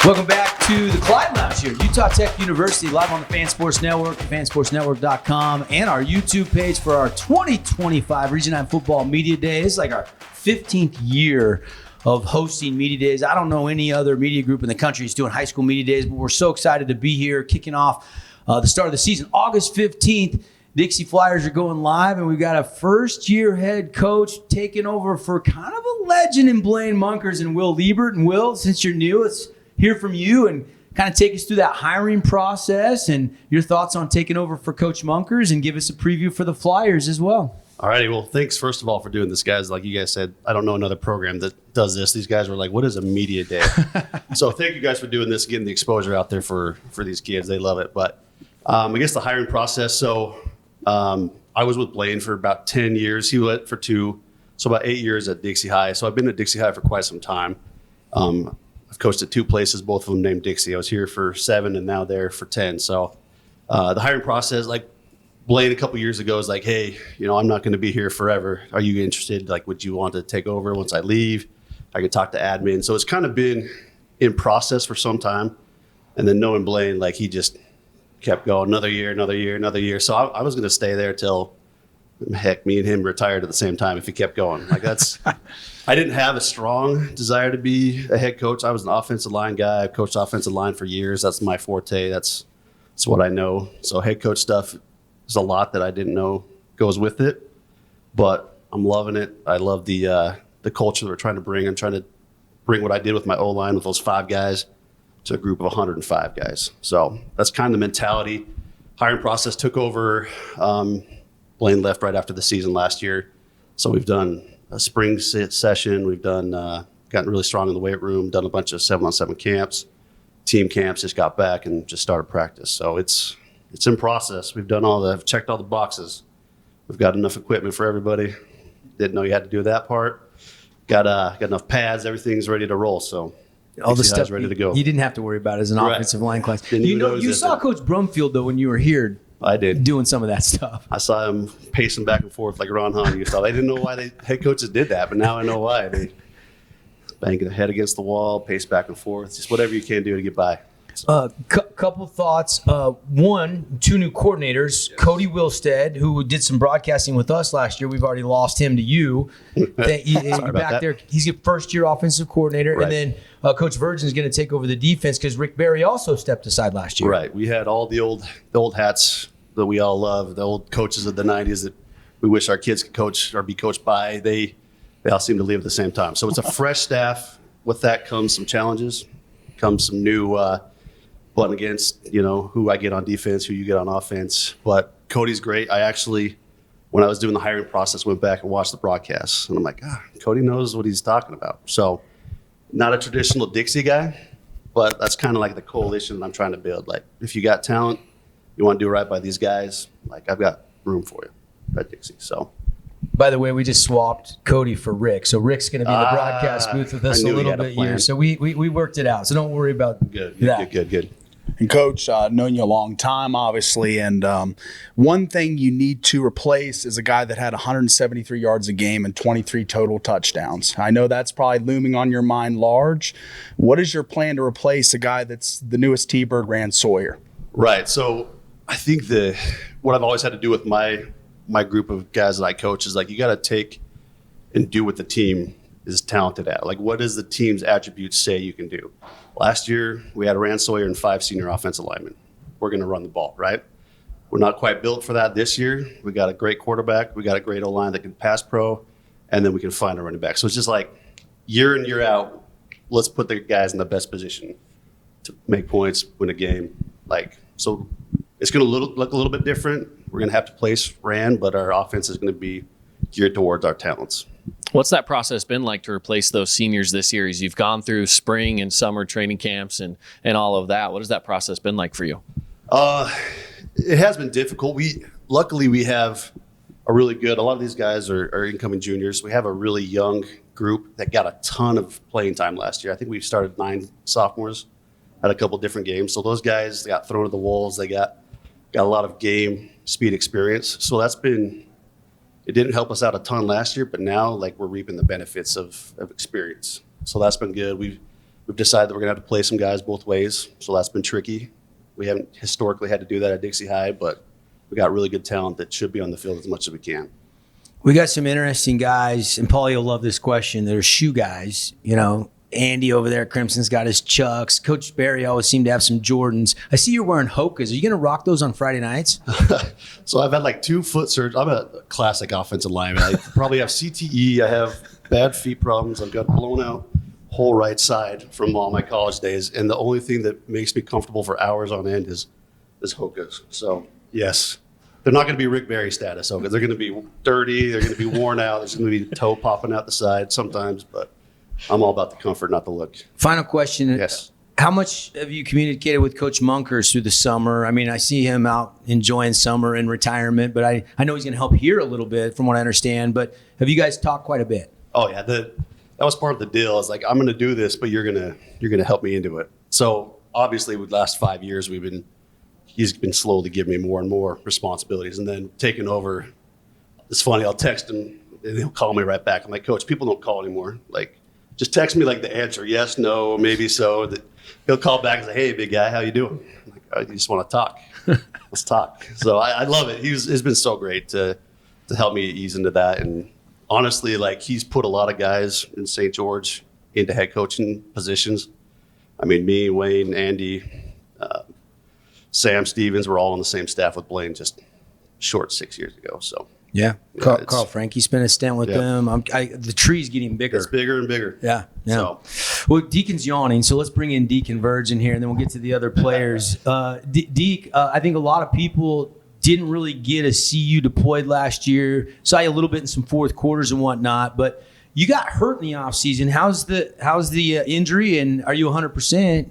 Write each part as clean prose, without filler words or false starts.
Welcome back to the Clyde Lounge here, Utah Tech University, live on the Fan Sports Network, fansportsnetwork.com, and our YouTube page for our 2025 Region 9 Football Media Day. It's like our 15th year of hosting media days. I don't know any other media group in the country that's doing high school media days, but we're so excited to be here, kicking off the start of the season. August 15th, Dixie Flyers are going live, and we've got a first-year head coach taking over for kind of a legend in Blaine Munkers and Will Liebert. And Will, since you're new, let's hear from you and kind of take us through that hiring process and your thoughts on taking over for Coach Munkers, and give us a preview for the Flyers as well. All righty. Well, thanks, first of all, for doing this, guys. Like you guys said, I don't know another program that does this. These guys were like, what is a media day? So thank you guys for doing this, getting the exposure out there for these kids. They love it. But I guess the hiring process. So I was with Blaine for about 10 years. He went for 2, so about 8 years at Dixie High. So I've been at Dixie High for quite some time. I've coached at 2 places, both of them named Dixie. I was here for 7 and now there for 10. So the hiring process, like Blaine a couple years ago was like, hey, I'm not going to be here forever. Are you interested? Like, would you want to take over once I leave? I could talk to admin. So it's kind of been in process for some time. And then knowing Blaine, like he just kept going another year. So I was going to stay there till, heck, me and him retired at the same time if he kept going. Like that's, I didn't have a strong desire to be a head coach. I was an offensive line guy. I coached offensive line for years. That's my forte. That's what I know. So head coach stuff is a lot that I didn't know goes with it, but I'm loving it. I love the culture that we're trying to bring. I'm trying to bring what I did with my O-line with those 5 guys to a group of 105 guys. So that's kind of the mentality. Hiring process took over. Blaine left right after the season last year. So we've done a spring session. We've done gotten really strong in the weight room, done a bunch of 7-on-7 camps, team camps, just got back and just started practice. So it's in process. We've checked all the boxes. We've got enough equipment for everybody. Didn't know you had to do that part. Got enough pads. Everything's ready to roll. So all the stuff ready to go. You didn't have to worry about as an offensive line class. You saw Coach Brumfield though when you were here. I did. Doing some of that stuff. I saw him pacing back and forth like Ron Hahn. I didn't know why head coaches did that, but now I know why. They bang their head against the wall, pace back and forth, just whatever you can do to get by. So. Couple thoughts. 1, 2 new coordinators. Cody Wilstead, who did some broadcasting with us last year. We've already lost him to you. Back there, he's a first-year offensive coordinator. Right. And then Coach Virgin is going to take over the defense because Rick Barry also stepped aside last year. Right. We had all the old hats that we all love, the old coaches of the 90s that we wish our kids could coach or be coached by. They all seem to leave at the same time. So it's a fresh staff. With that comes some challenges, comes some new but against, who I get on defense, who you get on offense. But Cody's great. I actually, when I was doing the hiring process, went back and watched the broadcasts. And I'm like, Cody knows what he's talking about. So not a traditional Dixie guy, but that's kind of like the coalition I'm trying to build. Like, if you got talent, you want to do right by these guys, like I've got room for you at Dixie. So. By the way, we just swapped Cody for Rick. So Rick's going to be in the broadcast booth with us a little bit here. So we worked it out. So don't worry about that. Good. And Coach, known you a long time, obviously, and one thing you need to replace is a guy that had 173 yards a game and 23 total touchdowns. I know that's probably looming on your mind large. What is your plan to replace a guy that's the newest T-Bird ran Sawyer? Right. So I think what I've always had to do with my group of guys that I coach is like you got to take and do what the team is talented at. Like, what does the team's attributes say you can do? Last year, we had Rand Sawyer and 5 senior offensive linemen. We're going to run the ball, right? We're not quite built for that this year. We got a great quarterback. We got a great O-line that can pass pro, and then we can find a running back. So it's just like year in, year out, let's put the guys in the best position to make points, win a game. So it's going to look a little bit different. We're going to have to place Rand, but our offense is going to be geared towards our talents. What's that process been like to replace those seniors this year? As you've gone through spring and summer training camps and all of that, what has that process been like for you? It has been difficult. Luckily we have a lot of these guys are incoming juniors. We have a really young group that got a ton of playing time last year. I think we started 9 sophomores at a couple different games. So those guys got thrown to the wolves. They got a lot of game speed experience. So it didn't help us out a ton last year, but now we're reaping the benefits of experience. So that's been good. We've We've decided that we're going to have to play some guys both ways, so that's been tricky. We haven't historically had to do that at Dixie High, but we got really good talent that should be on the field as much as we can. We got some interesting guys, and Paulie will love this question. They're shoe guys. Andy over there at Crimson's got his Chucks. Coach Barry always seemed to have some Jordans. I see you're wearing Hokas. Are you going to rock those on Friday nights? So I've had like 2 foot surgeries. I'm a classic offensive lineman. I probably have CTE. I have bad feet problems. I've got blown out whole right side from all my college days. And the only thing that makes me comfortable for hours on end is Hokas. So, yes, they're not going to be Rick Barry status Hokas. They're going to be dirty. They're going to be worn out. There's going to be toe popping out the side sometimes, but I'm all about the comfort, not the look. Final question. Yes. How much have you communicated with Coach Munkers through the summer? I mean, I see him out enjoying summer in retirement, but I know he's going to help here a little bit from what I understand. But have you guys talked quite a bit? Oh, yeah. That was part of the deal. It's like, I'm going to do this, but you're going to help me into it. So obviously, with the last 5 years, he's been slowly giving me more and more responsibilities, and then taking over. It's funny. I'll text him, and he'll call me right back. I'm like, Coach, people don't call anymore. Like, just text me like the answer, yes, no, maybe so. He'll call back and say, hey, big guy, how you doing? I'm like, I just want to talk. Let's talk. So I love it. He's been so great to help me ease into that. And honestly, like, he's put a lot of guys in St. George into head coaching positions. I mean, me, Wayne, Andy, Sam Stevens were all on the same staff with Blaine just short 6 years ago. So. Yeah, Carl Frankie spent a stint with them. The tree's getting bigger. It's bigger and bigger. Yeah. So. Well, Deacon's yawning, so let's bring in Deacon Virgin here, and then we'll get to the other players. Deke, I think a lot of people didn't really get to see you deployed last year. Saw you a little bit in some fourth quarters and whatnot, but you got hurt in the offseason. How's the injury, and are you 100%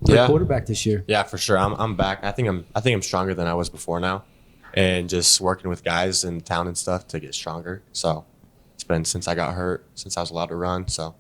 quarterback this year? Yeah, for sure. I'm back. I think I'm stronger than I was before now. And just working with guys in town and stuff to get stronger. So it's been since I got hurt, since I was allowed to run. So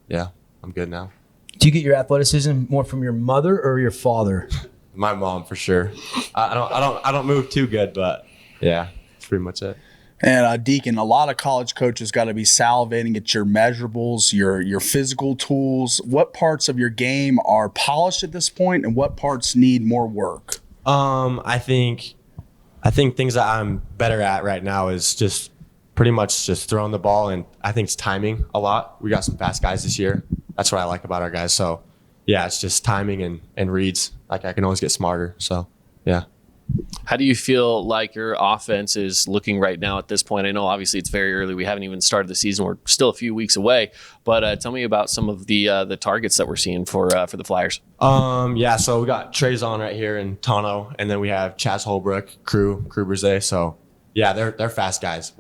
yeah, I'm good now. Do you get your athleticism more from your mother or your father? My mom, for sure. I don't move too good, but yeah, that's pretty much it. And Deacon, a lot of college coaches got to be salivating at your measurables, your physical tools. What parts of your game are polished at this point, and what parts need more work? I think things that I'm better at right now is just pretty much just throwing the ball, and I think it's timing a lot. We got some fast guys this year. That's what I like about our guys. So, yeah, it's just timing and reads. Like, I can always get smarter. So, yeah. How do you feel like your offense is looking right now at this point? I know obviously it's very early. We haven't even started the season. We're still a few weeks away. But tell me about some of the targets that we're seeing for the Flyers. Yeah, so we got Trezon right here in Tono, and then we have Chaz Holbrook, Crew Berzay. So, yeah, they're fast guys.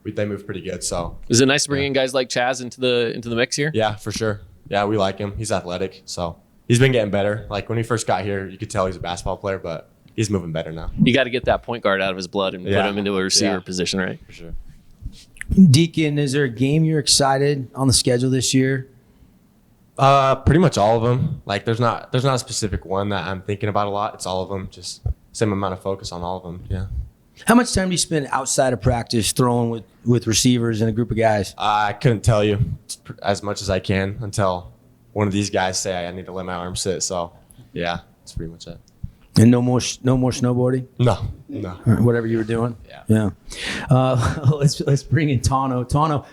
They move pretty good. So, is it nice to bring in guys like Chaz into the mix here? Yeah, for sure. Yeah, we like him. He's athletic. So, he's been getting better. Like, when he first got here, you could tell he's a basketball player, but he's moving better now. You got to get that point guard out of his blood and put him into a receiver position, right? For sure. Deacon, is there a game you're excited on the schedule this year? Pretty much all of them. Like, there's not a specific one that I'm thinking about a lot. It's all of them. Just same amount of focus on all of them. Yeah. How much time do you spend outside of practice throwing with receivers and a group of guys? I couldn't tell you as much as I can until one of these guys say I need to let my arm sit. So, yeah, that's pretty much it. And no more snowboarding? No. Or whatever you were doing? Yeah. Let's bring in Tono. Tono,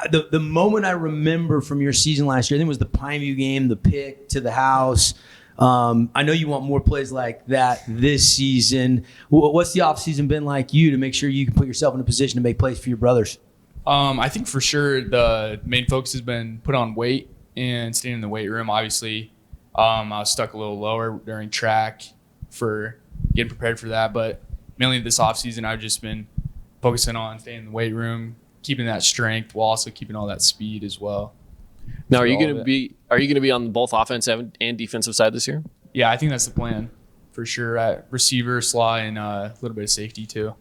the moment I remember from your season last year, I think it was the Pineview game, the pick to the house. I know you want more plays like that this season. What's the offseason been like you to make sure you can put yourself in a position to make plays for your brothers? I think for sure the main focus has been put on weight and staying in the weight room. Obviously, I was stuck a little lower during track for getting prepared for that, but mainly this offseason I've just been focusing on staying in the weight room, keeping that strength while also keeping all that speed as well. Now, are you going to be on both offensive and defensive side this year? Yeah, I think that's the plan for sure. At receiver, slot, and a little bit of safety too.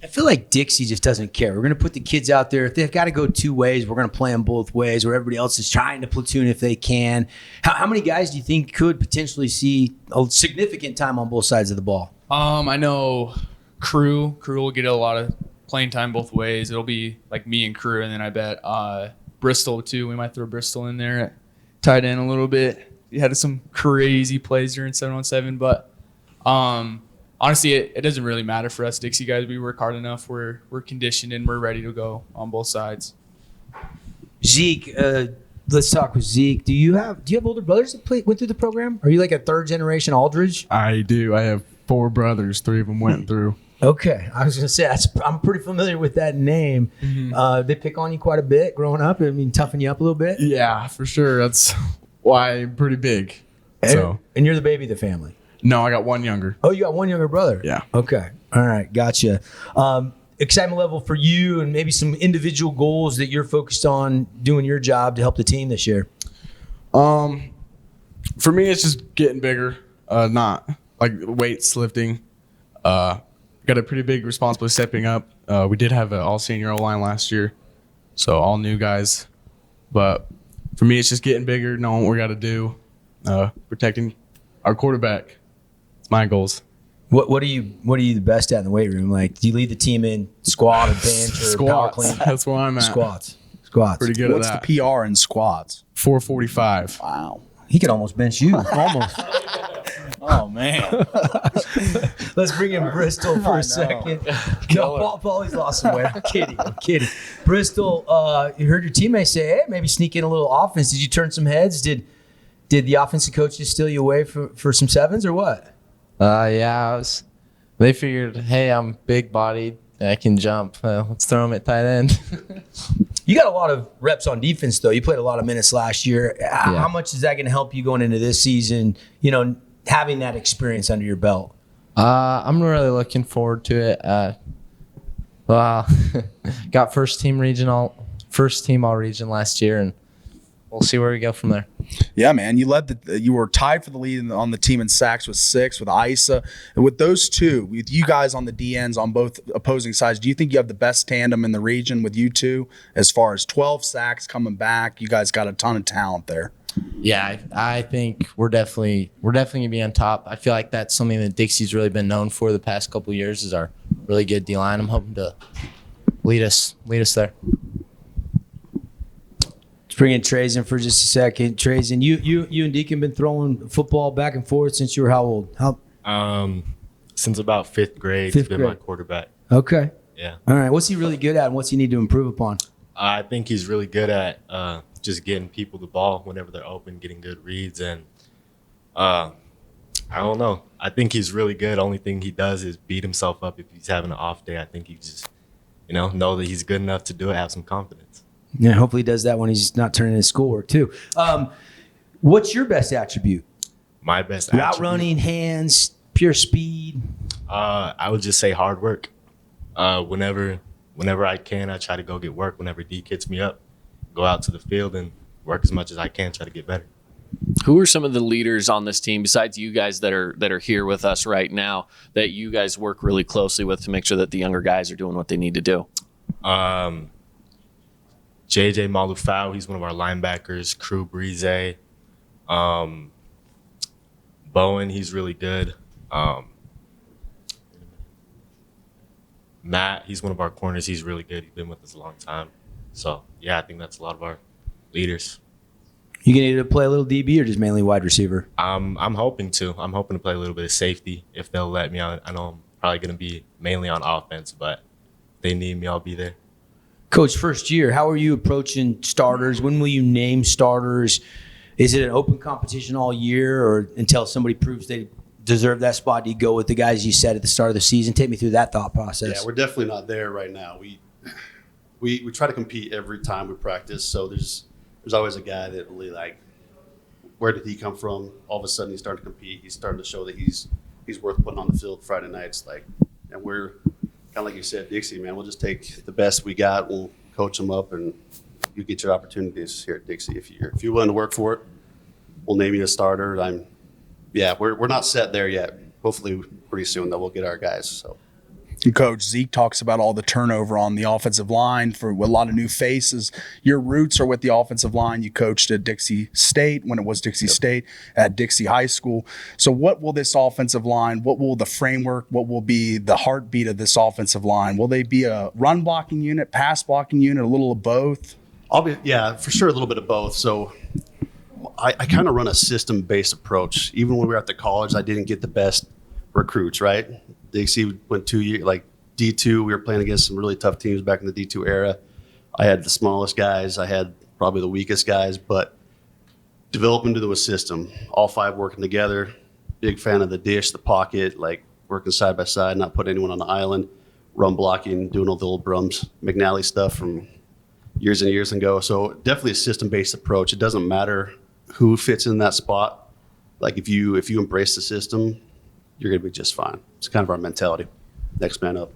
I feel like Dixie just doesn't care. We're going to put the kids out there. If they've got to go two ways, we're going to play them both ways, where everybody else is trying to platoon if they can. How many guys do you think could potentially see a significant time on both sides of the ball? I know Crew will get a lot of playing time both ways. It'll be like me and Crew, and then I bet Bristol too. We might throw Bristol in there at tight end a little bit. He had some crazy plays during 7-on-7, but honestly, it doesn't really matter for us Dixie guys. We work hard enough. We're conditioned and we're ready to go on both sides. Zeke, let's talk with Zeke. Do you have older brothers that went through the program? Are you like a third generation Aldridge? I do. I have 4 brothers. 3 of them went through. Okay, I was gonna say I'm pretty familiar with that name. Mm-hmm. They pick on you quite a bit growing up. I mean, toughen you up a little bit. Yeah, for sure. That's why I'm pretty big. So And you're the baby of the family. no, I got one younger. Oh, you got one younger brother. Yeah. Okay. All right. Gotcha. Excitement level for you, and maybe some individual goals that you're focused on doing your job to help the team this year. For me, it's just getting bigger. Not like weights lifting. Got a pretty big responsibility stepping up. We did have an all senior O line last year, so all new guys. But for me, it's just getting bigger, knowing what we got to do, protecting our quarterback. It's my goals. What are you the best at in the weight room? Like, do you lead the team in squat or bench or power Squats. clean? That's where I'm at. Squats. Pretty good What's at that. the PR in squats? 445. Wow. He could almost bench you. Almost. Oh, man. Let's bring in Bristol for a second. No, Paulie's lost some weight. I'm kidding. Bristol, you heard your teammates say, hey, maybe sneak in a little offense. Did you turn some heads? Did the offensive coaches steal you away for some sevens or what? Yeah, they figured, hey, I'm big bodied, I can jump. Let's throw him at tight end. You got a lot of reps on defense, though. You played a lot of minutes last year. How much is that going to help you going into this season, having that experience under your belt? I'm really looking forward to it. Got first team all region last year, and we'll see where we go from there. Yeah, man. You were tied for the lead on the team in sacks with 6 with Isa. And with those two, with you guys on the DNs on both opposing sides, do you think you have the best tandem in the region with you two as far as 12 sacks coming back? You guys got a ton of talent there. Yeah, I think we're definitely gonna be on top. I feel like that's something that Dixie's really been known for the past couple of years is our really good D line. I'm hoping to lead us there. Let's bring in Trazen for just a second. Trazen, you and Deacon been throwing football back and forth since you were how old? Since about 5th grade, he's been my quarterback. Okay. Yeah. All right. What's he really good at, and what's he need to improve upon? I think he's really good at just getting people the ball whenever they're open, getting good reads, and I don't know. I think he's really good. Only thing he does is beat himself up if he's having an off day. I think he just, know that he's good enough to do it, have some confidence. Yeah, hopefully he does that when he's not turning his schoolwork too. What's your best attribute? My best Route attribute? running, hands, pure speed. I would just say hard work. Whenever I can, I try to go get work. Whenever Deke hits me up, go out to the field and work as much as I can, try to get better. Who are some of the leaders on this team besides you guys that are here with us right now that you guys work really closely with to make sure that the younger guys are doing what they need to do? JJ Malufau, he's one of our linebackers. Crew Breeze. Bowen, he's really good. Matt, he's one of our corners. He's really good. He's been with us a long time. So, yeah, I think that's a lot of our leaders. You gonna need to play a little DB or just mainly wide receiver? I'm hoping to. I'm hoping to play a little bit of safety if they'll let me. I know I'm probably going to be mainly on offense, but if they need me, I'll be there. Coach, first year, how are you approaching starters? When will you name starters? Is it an open competition all year, or until somebody proves they deserve that spot, do you go with the guys you said at the start of the season? Take me through that thought process. Yeah, we're definitely not there right now. We try to compete every time we practice, so there's always a guy that really, like, where did he come from? All of a sudden he's starting to compete. He's starting to show that he's worth putting on the field Friday nights. And we're kind of like you said, Dixie, man, we'll just take the best we got. We'll coach them up, and you get your opportunities here at Dixie. If you're willing to work for it, we'll name you a starter. We're not set there yet. Hopefully pretty soon that we'll get our guys. So. And Coach, Zeke talks about all the turnover on the offensive line for a lot of new faces. Your roots are with the offensive line. You coached at Dixie State when it was Dixie State, at Dixie High School. So what will this offensive line, what will the framework, what will be the heartbeat of this offensive line? Will they be a run blocking unit, pass blocking unit, a little of both? For sure a little bit of both. So I kind of run a system-based approach. Even when we were at the college, I didn't get the best recruits, right? Dixie went 2 years, like D2, we were playing against some really tough teams back in the D2 era. I had the smallest guys. I had probably the weakest guys, but develop into a system, all 5 working together. Big fan of the dish, the pocket, like working side by side, not putting anyone on the island, run blocking, doing all the old Brums, McNally stuff from years and years ago. So definitely a system-based approach. It doesn't matter who fits in that spot. Like if you embrace the system, you're going to be just fine. It's kind of our mentality. Next man up.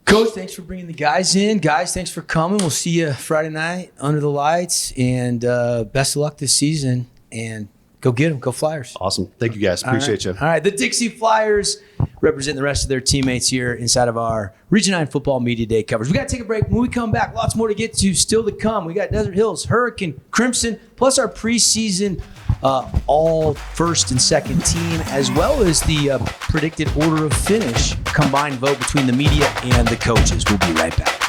Coach, thanks for bringing the guys in. Guys, thanks for coming. We'll see you Friday night under the lights. And best of luck this season. And go get them. Go Flyers. Awesome. Thank you, guys. Appreciate you. All right. The Dixie Flyers represent the rest of their teammates here inside of our Region 9 Football Media Day coverage. We got to take a break. When we come back, lots more to get to still to come. We got Desert Hills, Hurricane, Crimson, plus our preseason all first and second team, as well as the predicted order of finish, combined vote between the media and the coaches. We'll be right back.